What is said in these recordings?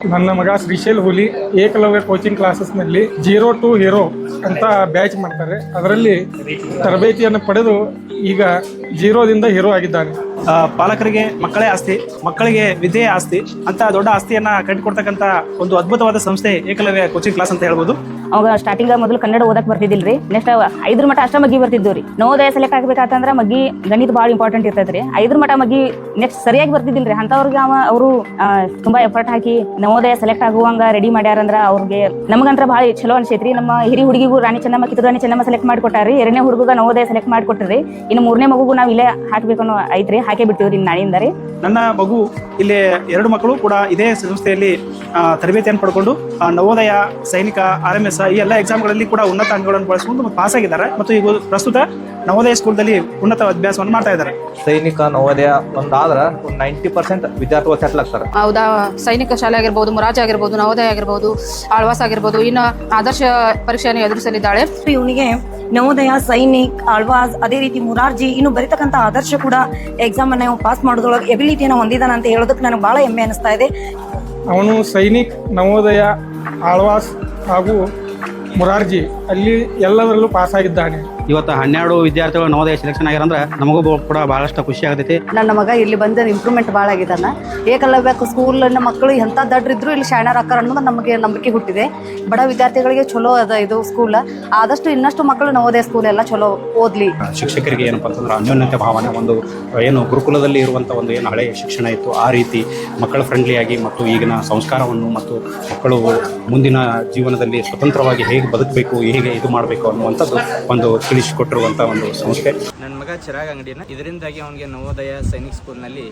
ನನ್ನ ಮಗ ಶ್ರೀಶೈಲ್ ಹುಲಿ ಏಕಲವ್ಯ ಕೋಚಿಂಗ್ ಕ್ಲಾಸಸ್ನಲ್ಲಿ 0 to ಹೀರೋ ಅಂತ ಬ್ಯಾಚ್ ಮಾಡ್ತಾರೆ. ಅದರಲ್ಲಿ ತರಬೇತಿಯನ್ನು ಪಡೆದು ಈಗ 0ದಿಂದ ಹೀರೋ ಆಗಿದ್ದಾನೆ. ಪಾಲಕರಿಗೆ ಮಕ್ಕಳೇ ಆಸ್ತಿ, ಮಕ್ಕಳಿಗೆ ವಿದ್ಯೆ ಆಸ್ತಿ ಅಂತ ದೊಡ್ಡ ಆಸ್ತಿಯನ್ನ ಕಟ್ಟಿಕೊಡ್ತಕ್ಕಂಥ ಒಂದು ಅದ್ಭುತವಾದ ಸಂಸ್ಥೆ ಏಕಲವ್ಯ ಕೋಚಿಂಗ್ ಕ್ಲಾಸ್ ಅಂತ ಹೇಳ್ಬೋದು. ಅವಾಗ ಸ್ಟಾರ್ಟಿಂಗ್ ಮೊದಲು ಕನ್ನಡ ಓದಕ್ ಬರ್ತಿದ್ದಿಲ್ರಿ. ನೆಕ್ಸ್ಟ್ 5ರ ಮಟ್ಟ ಅಷ್ಟ ಮಗ್ಗಿ ಬರ್ತಿದ್ವಿ. ನವೋದಯ ಸೆಲೆಕ್ಟ್ ಆಗ್ಬೇಕಂತಂದ್ರ ಮಗ್ಗಿ ಗಣಿತ ಭಾಳ ಇಂಪಾರ್ಟೆಂಟ್ ಇರ್ತೈತ್ರಿ. 5ರ ಮಟ್ಟ ಮಗ್ಗಿ ನೆಕ್ಸ್ಟ್ ಸರಿಯಾಗಿ ಬರ್ತಿದ್ದಿಲ್ರಿ. ಅಂತವ್ರಿಗೆ ಅವರು ತುಂಬಾ ಎಫರ್ಟ್ ಹಾಕಿ ನವೋದಯ ಸೆಲೆಕ್ಟ್ ಆಗುವಂಗ ರೆಡಿ ಮಾಡ್ಯಾರಂದ್ರ ಅವ್ರಿಗೆ ನಮಗಂತ್ರ ಭಾಳ ಚಲೋ ಅನ್ಸೈತ್ರಿ. ನಮ್ಮ ಹಿರಿ ಹುಡುಗಿಗೂ ರಾಣಿ ಚೆನ್ನಮ್ಮ ಕಿತ್ತೂರಾಣಿ ಚೆನ್ನಮ್ಮ ಸೆಲೆಕ್ಟ್ ಮಾಡಿಕೊಟ್ಟಾರಿ. 2ನೇ ಹುಡುಗ ನವೋದಯ ಸೆಲೆಕ್ಟ್ ಮಾಡಿಕೊಟ್ರಿ. ಇನ್ನು 3ನೇ ಮಗುಗೂ ನಾವು ಇಲ್ಲೇ ಹಾಕ್ಬೇಕು ಅನ್ನೋ ಐತ್ರಿ. ಹಾಕೇ ಬಿಡ್ತೀವ್ರಿ ನಾಳೆಯಿಂದ ರೀ. ನನ್ನ ಮಗು ಇಲ್ಲಿ 2 ಮಕ್ಕಳು ಕೂಡ ಇದೇ ಸಂಸ್ಥೆಯಲ್ಲಿ ತರಬೇತಿಯನ್ನು ಪಡ್ಕೊಂಡು ನವೋದಯ, ಸೈನಿಕ, RMS ಈ ಎಲ್ಲ ಎಕ್ಸಾಮ್ಗಳಲ್ಲಿ ಕೂಡ ಉನ್ನತ ಅಂಕಗಳನ್ನು ಬಳಸಿಕೊಂಡು ಪಾಸ್ ಆಗಿದ್ದಾರೆ ಮತ್ತು ಈಗ ಪ್ರಸ್ತುತ ನವೋದಯ ಸ್ಕೂಲ್ದಲ್ಲಿ ಉನ್ನತ ಅಭ್ಯಾಸವನ್ನು ಮಾಡ್ತಾ ಇದ್ದಾರೆ. ಸೈನಿಕ ನವೋದಯ ಒಂದಾದ್ರೆ 90% ವಿದ್ಯಾರ್ಥಿಗಳು ಸೆಟ್ಲ್ ಆಗ್ತಾರೆ. ಹೌದಾ, ಸೈನಿಕ ಶಾಲೆ ಆಗಿರ್ಬೋದು, ಮುರಾಜ್ ಆಗಿರ್ಬೋದು, ನವೋದಯ ಆಗಿರ್ಬೋದು, ಆಳ್ವಾಸ್ ಆಗಿರ್ಬೋದು, ಇನ್ನು ಆದರ್ಶ ಪರೀಕ್ಷೆಯನ್ನು ಎದುರಿಸಲಿದ್ದಾಳೆ. ಇವನಿಗೆ ನವೋದಯ, ಸೈನಿಕ್, ಆಳ್ವಾಸ್, ಅದೇ ರೀತಿ ಮುರಾರ್ಜಿ ಇನ್ನು ಬರೀತಕ್ಕಂಥ ಆದರ್ಶ ಕೂಡ ಎಕ್ಸಾಮ್ ಅನ್ನು ಪಾಸ್ ಮಾಡೋದ್ರೊಳಗೆ ಎಬಿಲಿಟಿಯನ್ನು ಹೊಂದಿದ್ದಾನೆ ಅಂತ ಹೇಳೋದಕ್ಕೆ ನನಗೆ ಬಹಳ ಹೆಮ್ಮೆ ಅನಿಸ್ತಾ ಇದೆ. ಅವನು ಸೈನಿಕ್, ನವೋದಯ, ಆಳ್ವಾಸ್ ಹಾಗೂ ಮುರಾರ್ಜಿ ಅಲ್ಲಿ ಎಲ್ಲದರಲ್ಲೂ ಪಾಸ್ ಆಗಿದ್ದಾನೆ. ಇವತ್ತು 12 ವಿದ್ಯಾರ್ಥಿಗಳು ನವೋದಯ ಸೆಲೆಕ್ಷನ್ ಆಗ್ಯಾರಂದ್ರೆ ನಮಗೂ ಕೂಡ ಬಹಳಷ್ಟು ಖುಷಿ ಆಗತೈತಿ. ನನ್ನ ಮಗ ಇಲ್ಲಿ ಬಂದ ಇಂಪ್ರೂವ್ಮೆಂಟ್ ಭಾಳ ಆಗಿದ್ದಾನ. ಏಕಲವ್ಯ ಸ್ಕೂಲಿನ ಮಕ್ಕಳು ಎಂಥ ದಡ್ರಿದ್ರು ಇಲ್ಲಿ ಶಾಣರ್ ಅಕ್ಕಾರ ಅನ್ನೋದು ನಮಗೆ ನಂಬಿಕೆ ಹುಟ್ಟಿದೆ. ಬಡ ವಿದ್ಯಾರ್ಥಿಗಳಿಗೆ ಚಲೋ ಅದ ಇದು ಸ್ಕೂಲ್. ಆದಷ್ಟು ಇನ್ನಷ್ಟು ಮಕ್ಕಳು ನವೋದಯ ಸ್ಕೂಲ್ ಎಲ್ಲ ಚಲೋ ಓದ್ಲಿ. ಶಿಕ್ಷಕರಿಗೆ ಏನಪ್ಪ ಅಂತಂದ್ರೆ ಅನ್ಯೋನ್ಯತೆ ಭಾವನೆ, ಒಂದು ಏನು ಗುರುಕುಲದಲ್ಲಿ ಇರುವಂಥ ಒಂದು ಏನು ಹಳೆಯ ಶಿಕ್ಷಣ ಇತ್ತು ಆ ರೀತಿ ಮಕ್ಕಳ ಫ್ರೆಂಡ್ಲಿಯಾಗಿ ಮತ್ತು ಈಗಿನ ಸಂಸ್ಕಾರವನ್ನು ಮತ್ತು ಮಕ್ಕಳು ಮುಂದಿನ ಜೀವನದಲ್ಲಿ ಸ್ವತಂತ್ರವಾಗಿ ಹೇಗೆ ಬದುಕಬೇಕು, ಹೇಗೆ ಇದು ಮಾಡಬೇಕು ಅನ್ನುವಂಥದ್ದು ಒಂದು ತಿಳಿಸಿಕೊಟ್ಟಿರುವಂಥ ಒಂದು ಸಂಸ್ಥೆ. ನನ್ನ ಮಗ ಚಿರಾಗ್ ಅಂಗಡಿನ ಇದರಿಂದಾಗಿ ಅವನಿಗೆ ನವೋದಯ ಸೈನಿಕ್ ಸ್ಕೂಲ್ನಲ್ಲಿ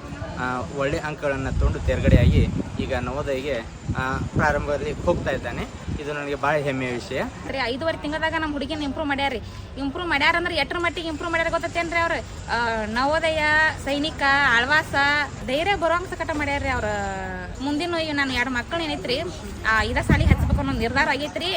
ಒಳ್ಳೆ ಅಂಕಗಳನ್ನು ತೊಗೊಂಡು ತೇರ್ಗಡೆಯಾಗಿ ಈಗ ನವೋದಯಗೆ ಪ್ರಾರಂಭದಲ್ಲಿ ಹೋಗ್ತಾ ಇದ್ದಾನೆ. ಇದು ನನಗೆ ಭಾಳ ಹೆಮ್ಮೆಯ ವಿಷಯ. 5 ತಿಂಗಳದಾಗ ನಮ್ಮ ಹುಡುಗಿನ ಇಂಪ್ರೂವ್ ಮಾಡ್ಯಾರಂದ್ರೆ ಎಷ್ಟರ ಮಟ್ಟಿಗೆ ಇಂಪ್ರೂವ್ ಮಾಡ್ಯಾರ ಗೊತ್ತೇನ್ರಿ. ಅವ್ರು ನವೋದಯ, ಸೈನಿಕ, ಆಳ್ವಾಸ ಧೈರ್ಯ ಬರೋಂಗ ಸಕಟ ಮಾಡ್ಯಾರ್ರಿ. ಅವ್ರ ಮುಂದಿನ ನಾನು 2 ಮಕ್ಕಳು ಏನೈತ್ರಿ ಇದ ಸಾಲಿ ಹಚ್ಬೇಕು ಅನ್ನೋ ನಿರ್ಧಾರ ಆಗೈತ್ರಿ.